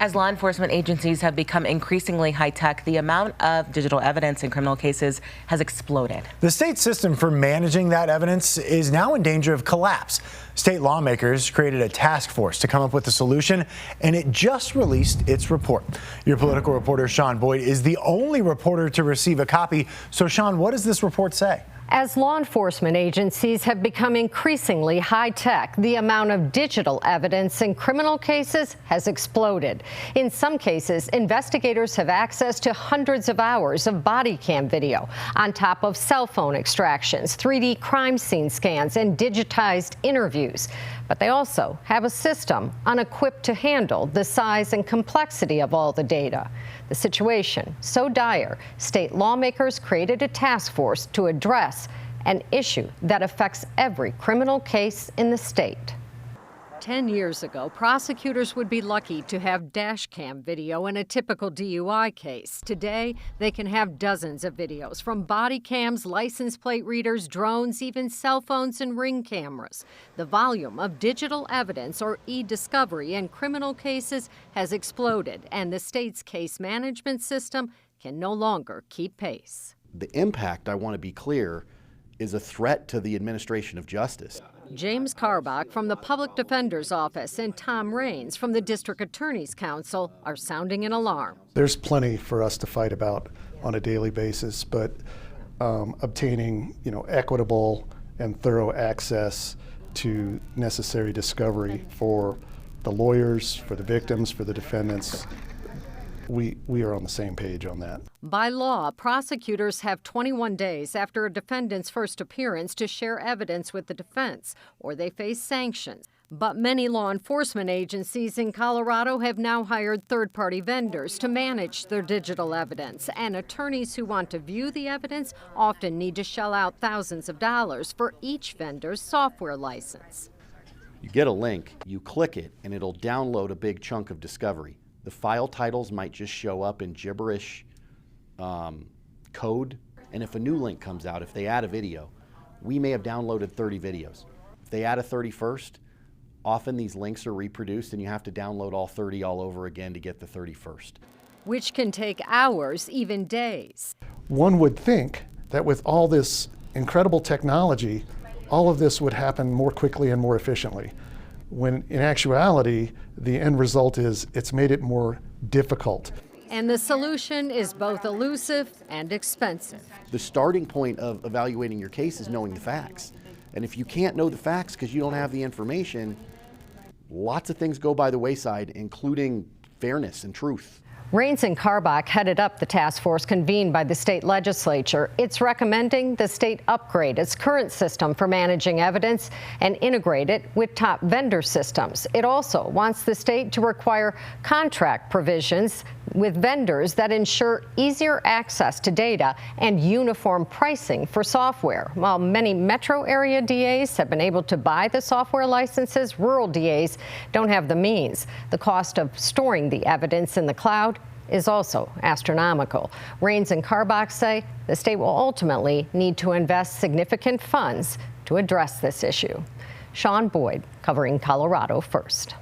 As law enforcement agencies have become increasingly high-tech, the amount of digital evidence in criminal cases has exploded. The state system for managing that evidence is now in danger of collapse. State lawmakers created a task force to come up with a solution, and it just released its report. Your political reporter, Sean Boyd, is the only reporter to receive a copy. So, Sean, what does this report say? As law enforcement agencies have become increasingly high-tech, the amount of digital evidence in criminal cases has exploded. In some cases, investigators have access to hundreds of hours of body cam video, on top of cell phone extractions, 3D crime scene scans, and digitized interviews. But they also have a system unequipped to handle the size and complexity of all the data. The situation so dire, state lawmakers created a task force to address an issue that affects every criminal case in the state. 10 years ago, prosecutors would be lucky to have dash cam video in a typical DUI case. Today, they can have dozens of videos, from body cams, license plate readers, drones, even cell phones and ring cameras. The volume of digital evidence, or e-discovery, in criminal cases has exploded, and the state's case management system can no longer keep pace. The impact, I want to be clear, is a threat to the administration of justice. James Karbach from the Public Defender's Office and Tom Raines from the District Attorney's Council are sounding an alarm. There's plenty for us to fight about on a daily basis, but obtaining, equitable and thorough access to necessary discovery for the lawyers, for the victims, for the defendants, we are on the same page on that. By law, prosecutors have 21 days after a defendant's first appearance to share evidence with the defense, or they face sanctions. But many law enforcement agencies in Colorado have now hired third-party vendors to manage their digital evidence, and attorneys who want to view the evidence often need to shell out thousands of dollars for each vendor's software license. You get a link, you click it, and it'll download a big chunk of discovery. The file titles might just show up in gibberish code, and if a new link comes out, if they add a video, we may have downloaded 30 videos. If they add a 31st, often these links are reproduced and you have to download all 30 all over again to get the 31st. Which can take hours, even days. One would think that with all this incredible technology, all of this would happen more quickly and more efficiently, when in actuality, the end result is it's made it more difficult. And the solution is both elusive and expensive. The starting point of evaluating your case is knowing the facts. And if you can't know the facts because you don't have the information, lots of things go by the wayside, including fairness and truth. Raines and Karbach headed up the task force convened by the state legislature. It's recommending the state upgrade its current system for managing evidence and integrate it with top vendor systems. It also wants the state to require contract provisions with vendors that ensure easier access to data and uniform pricing for software. While many metro area DAs have been able to buy the software licenses, rural DAs don't have the means. The cost of storing the evidence in the cloud is also astronomical. Raines and Karbach say the state will ultimately need to invest significant funds to address this issue. Sean Boyd, covering Colorado First.